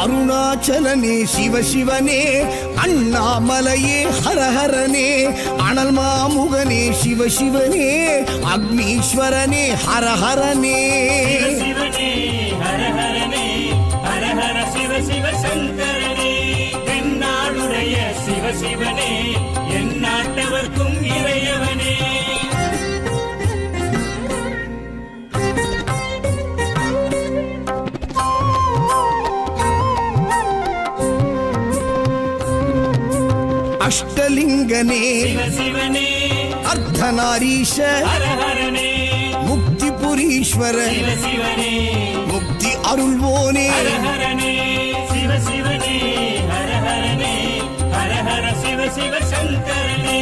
அருணாச்சலனே சிவசிவனே, அண்ணாமலையே ஹரஹரனே, அனல் மாமுகனே சிவசிவனே, அக்னீஸ்வரனே ஹரஹரனே. சிவசிவனே ஹரஹரனே, ஹரஹர சிவ சிவ சங்கரனே, தென்னாடுடைய சிவசிவனே, என் நாட்டவர்க்கும் இறையவனே. அஷ்டலிங்கனே சிவசிவனே, அர்த்தநாரீஷ ஹரஹரனே, முக்திபுரீஸ்வர சிவசிவனே, முக்தி அருள்வோனே. ஹரஹரனே சிவசிவனே, ஹரஹரனே, ஹரஹர சிவ சிவ சங்கரனே,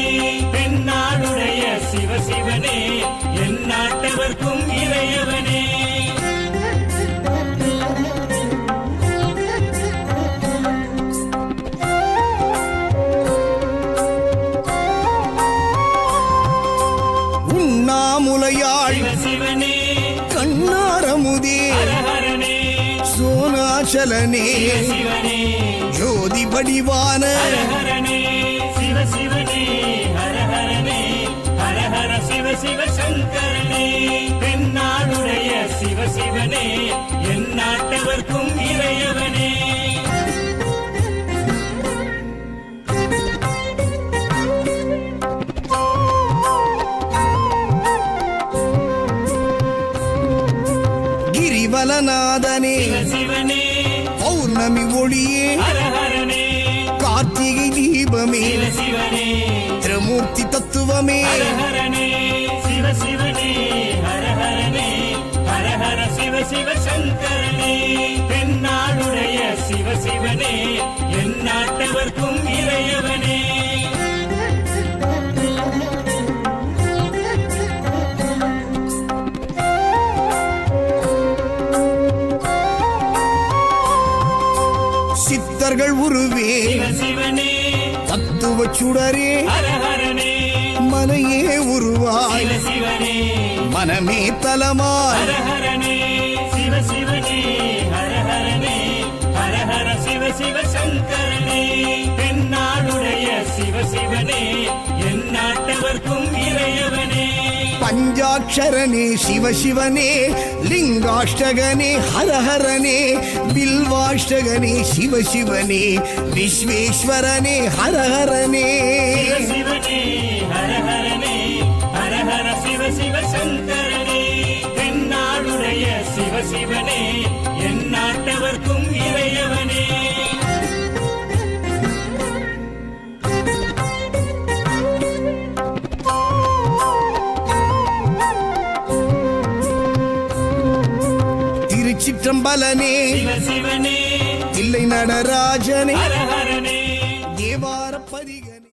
தென்னாடுடைய சிவசிவனே, என் நாட்டவர்க்கும் இறையவனே. உண்ணாமுலையாள் சிவசிவனே, கண்ணாரமுதே ஹரஹரனே, சோனாச்சலனே சிவசிவனே, ஜோதி வடிவான ஹரஹரனே சிவசிவனே, ஹரஹரனே, ஹரஹர சிவ சிவ சங்கரனே, தென்னாடுடைய சிவசிவனே, என் நாட்டவர்க்கும் இறையவனே. கிரிவலநாதனே சிவசிவனே, பௌர்ணமி ஒளியே ஹரஹரனே, கார்த்திகை தீபமே சிவசிவனே, திரமூர்த்தி தத்துவமே. ஹரஹரனே சிவசிவனே, ஹரஹரனே, ஹரஹர சிவ சிவ சங்கரனே, தென்னாடுடைய சிவசிவனே, என் நாட்டவர்க்கும் இறையவனே. சித்தர்கள் உருவே சிவசிவனே, தத்துவ சுடரே ஹரஹரனே, மனையே உருவாய் சிவசிவனே, மனமே தலமாய். ஹரஹரனே சிவசிவனே, ஹரஹரனே, ஹரஹர சிவ சிவ சங்கரனே, தென்னாடுடைய சிவசிவனே, என் நாட்டவர்க்கும் இறையவனே. பஞ்சாட்சரனே சிவசிவனே, லிங்காஷ்டகனே ஹரஹரனே, பில்வாஷ்டகனே சிவசிவனே, விஸ்வேஸ்வரனே ஹரஹரனே. சிவசிவனே, ஹரஹரனே, ஹரஹர சிவ சிவ சங்கரனே, தென்னாடுடைய சிவசிவனே, என் நாட்டவர்க்கும் இறையவனே. திருச்சிற்றம்பலனே சிவசிவனே, தில்லை நடராஜனே, ஹரஹரனே,